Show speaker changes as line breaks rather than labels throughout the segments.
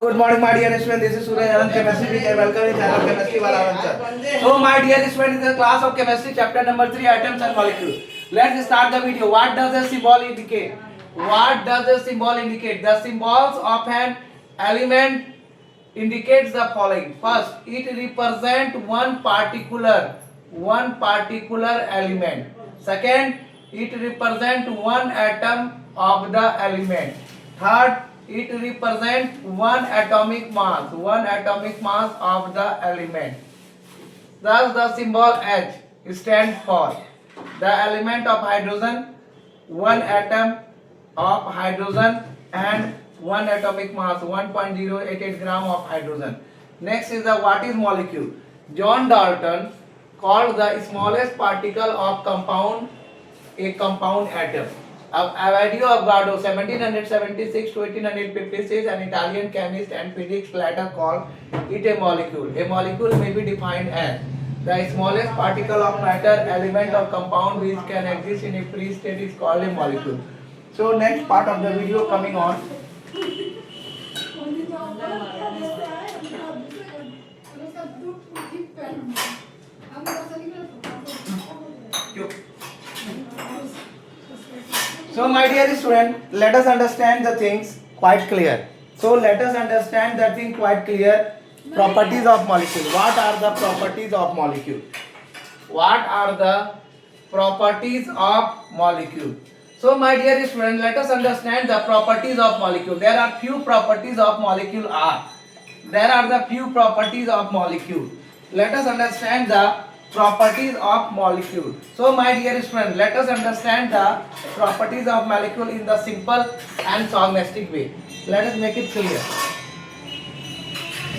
Good morning, my dear students. This is Suraj Anand, chemistry teacher. Welcome in channel Chemistry Balavan. So, my dear students, this is class of chemistry, chapter number 3, atoms and molecules. Let's start the video. What does the symbol indicate? What does the symbol indicate? The symbols of an element indicates the following. First, it represents one particular element. Second, it represents one atom of the element. Third, it represents one atomic mass of the element. Thus, the symbol H stands for the element of hydrogen, one atom of hydrogen, and one atomic mass 1.088 gram of hydrogen. Next is the what is molecule. John Dalton called the smallest particle of compound a compound atom. Avogadro of Gardo 1776 to 1856, an Italian chemist and physicist, later called it a molecule. A molecule may be defined as the smallest particle of matter, element or compound which can exist in a free state is called a molecule. So next part of the video coming on. So my dear student, let us understand the things quite clear. So let us understand the thing quite clear. Properties of molecule. What are the properties of molecule? What are the properties of molecule? So my dear student, let us understand the properties of molecule. There are few properties of molecule are. There are the few properties of molecule. Let us understand the properties of molecule. So my dear student, let us understand the properties of molecule in the simple and sognostic way. Let us make it clear.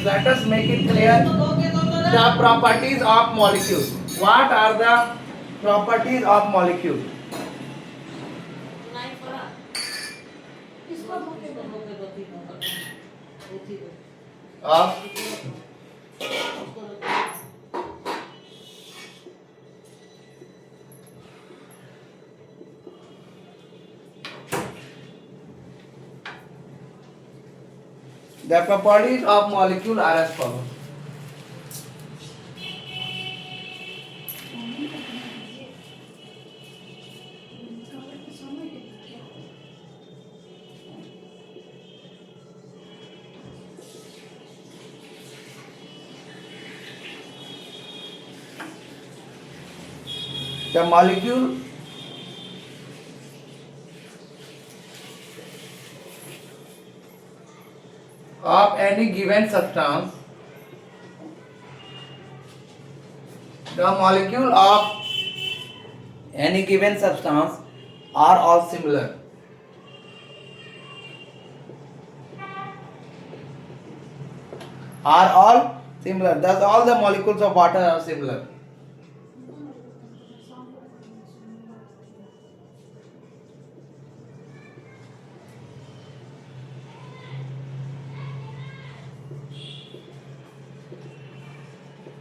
Let us make it clear the properties of molecule. What are the properties of molecule? Of the properties of molecule are as follows. The molecule of any given substance, the molecule of any given substance are all similar. Are all similar. Thus all the molecules of water are similar.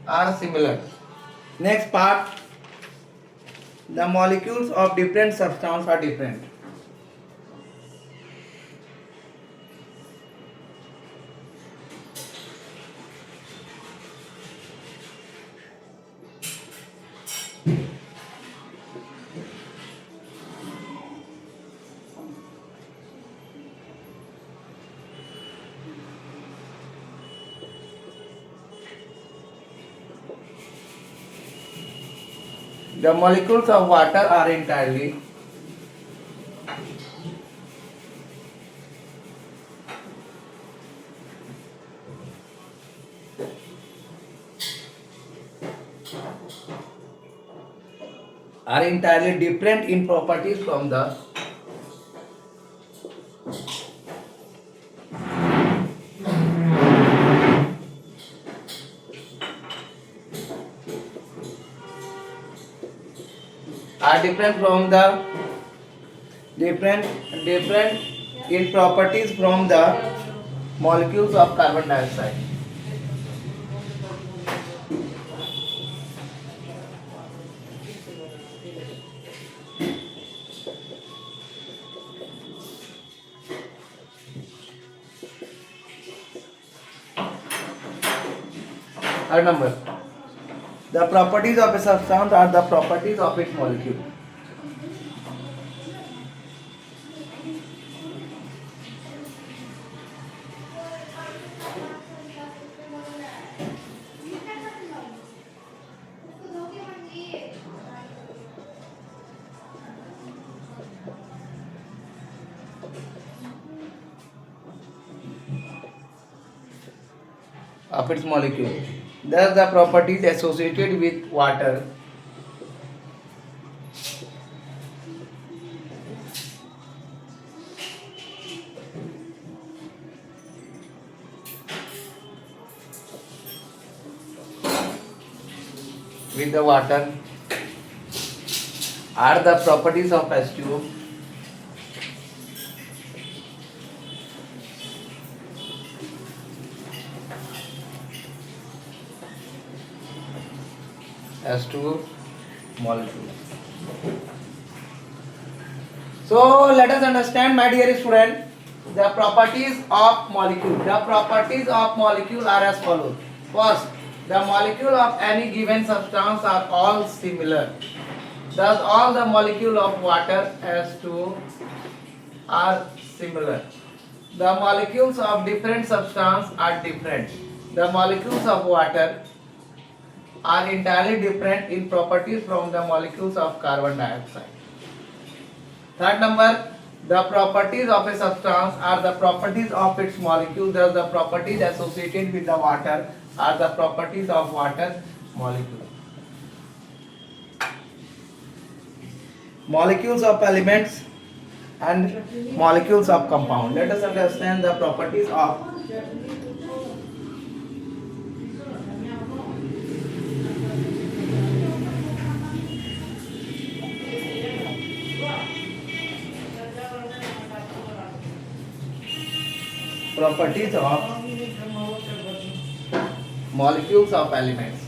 Are similar. Next part, the molecules of different substances are different. The molecules of water are entirely different in properties from the different in properties from the molecules of carbon dioxide. Third number. The properties of a substance are the properties of its molecule. Of its molecule. Thus, the properties associated with water with the water are the properties of H2O. H2O molecule. So let us understand, my dear student, the properties of molecule. The properties of molecule are as follows. First, the molecule of any given substance are all similar. Thus, all the molecule of water H2O are similar. The molecules of different substance are different. The molecules of water are entirely different in properties from the molecules of carbon dioxide. Third number, the properties of a substance are the properties of its molecule. Thus, the properties associated with the water are the properties of water molecule. Molecules of elements and molecules of compound. Let us understand the properties of molecules of elements.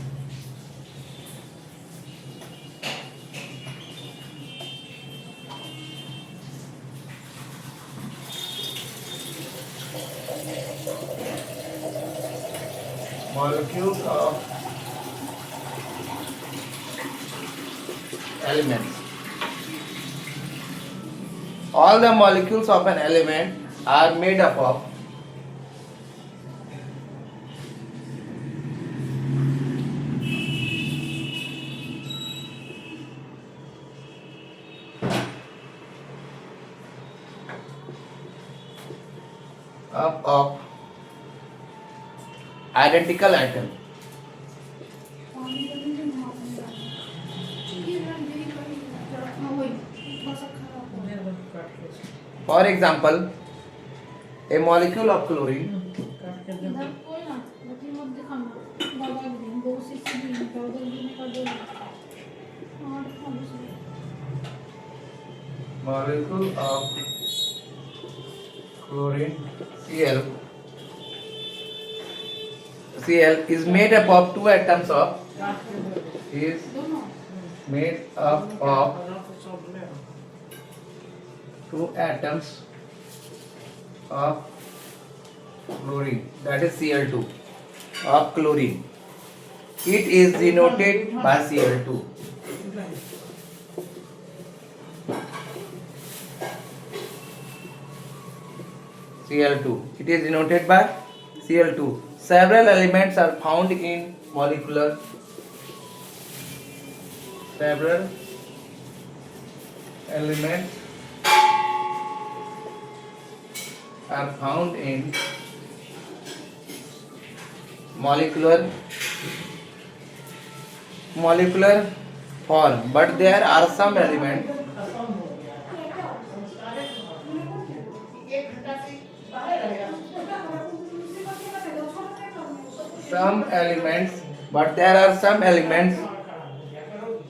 Molecules of elements. All the molecules of an element are made up of identical atoms. For example, a molecule of chlorine molecule of chlorine Cl is made up of two atoms of chlorine, that is Cl2 of chlorine. It is denoted by Cl2. It is denoted by Cl2. Several elements are found in molecular. Several elements are found in molecular form, but there are some elements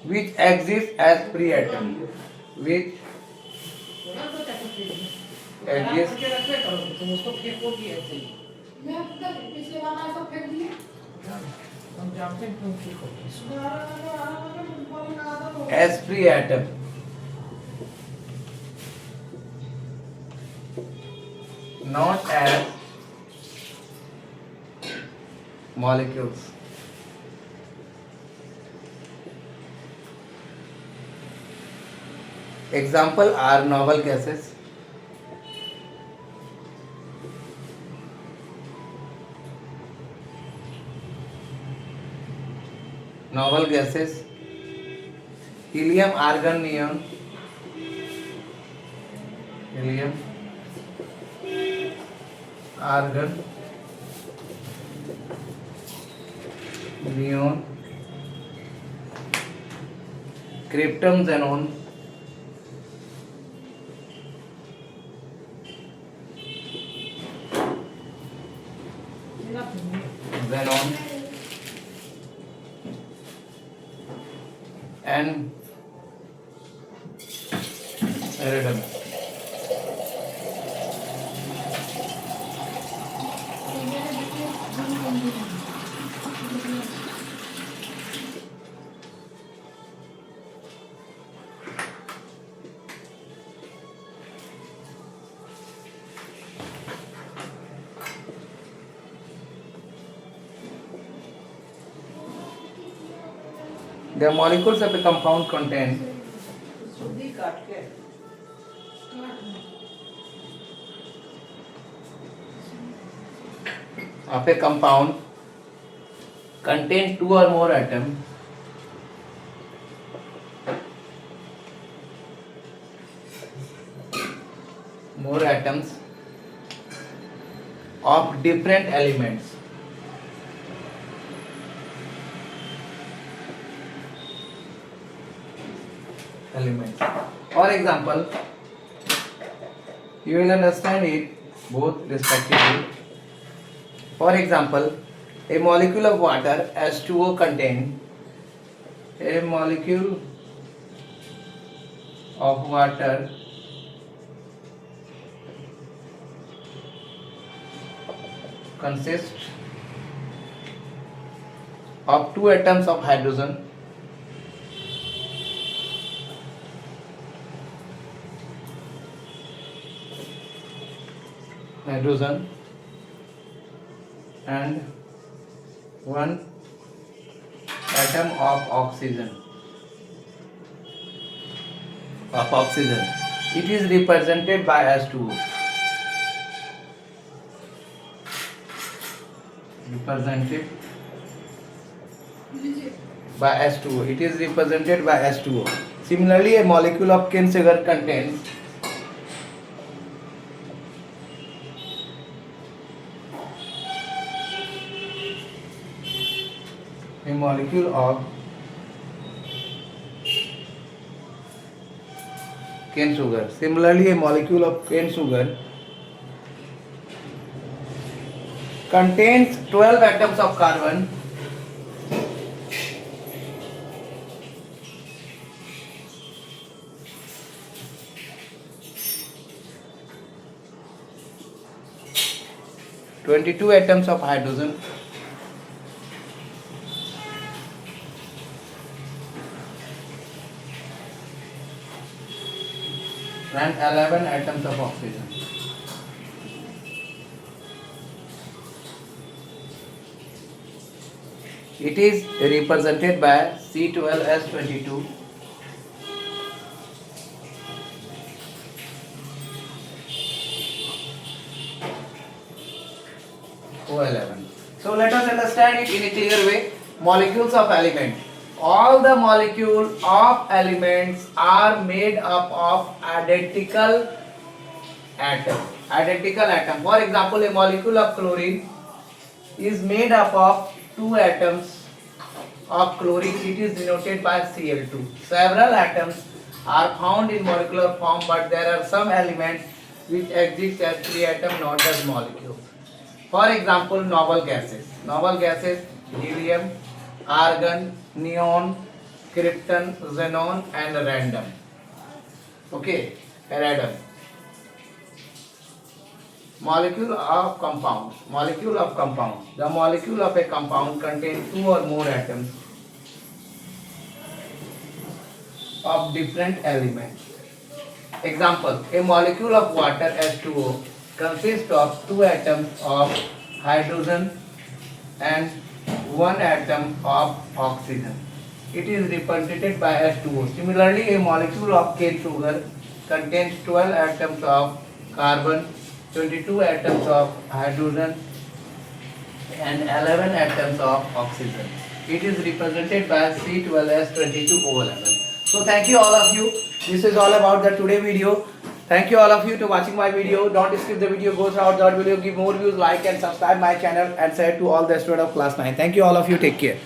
which exist as free atoms, not as molecules. Example are noble gases, noble gases, helium, argon, neon, helium, argon, neon, krypton, xenon, xenon, and iridium. The molecules of a compound contain of a compound contain two or more atoms of different elements. For example, you will understand it both respectively. For example, a molecule of water H2O contain a molecule of water consists of two atoms of hydrogen and one atom of oxygen. It is represented by H2O. It is represented by H2O. Similarly, a molecule of cane sugar contains a molecule of cane sugar. Similarly, a molecule of cane sugar contains 12 atoms of carbon, (22 atoms of hydrogen, and 11 atoms of oxygen. It is represented by C12H22, O11. So let us understand it in a clear way. Molecules of element. All the molecules of elements are made up of identical atom. For example, a molecule of chlorine is made up of two atoms of chlorine. It is denoted by Cl2. Several atoms are found in molecular form, but there are some elements which exist as three atom, not as molecules. For example, noble gases, helium, argon, neon, krypton, xenon, and random. Okay, radon. Molecule of compounds. The molecule of a compound contains two or more atoms of different elements. Example, a molecule of water H2O consists of two atoms of hydrogen and one atom of oxygen. it is represented by H2O. Similarly, a molecule of cane sugar contains 12 atoms of carbon, 22 atoms of hydrogen, and 11 atoms of oxygen. It is represented by C12H22O11. So thank you all of you. This is all about the today video. Thank you all of you to watching my video. Don't skip the video. Go throughout the video. Give more views, like and subscribe my channel and share to all the students of class 9. Thank you all of you. Take care.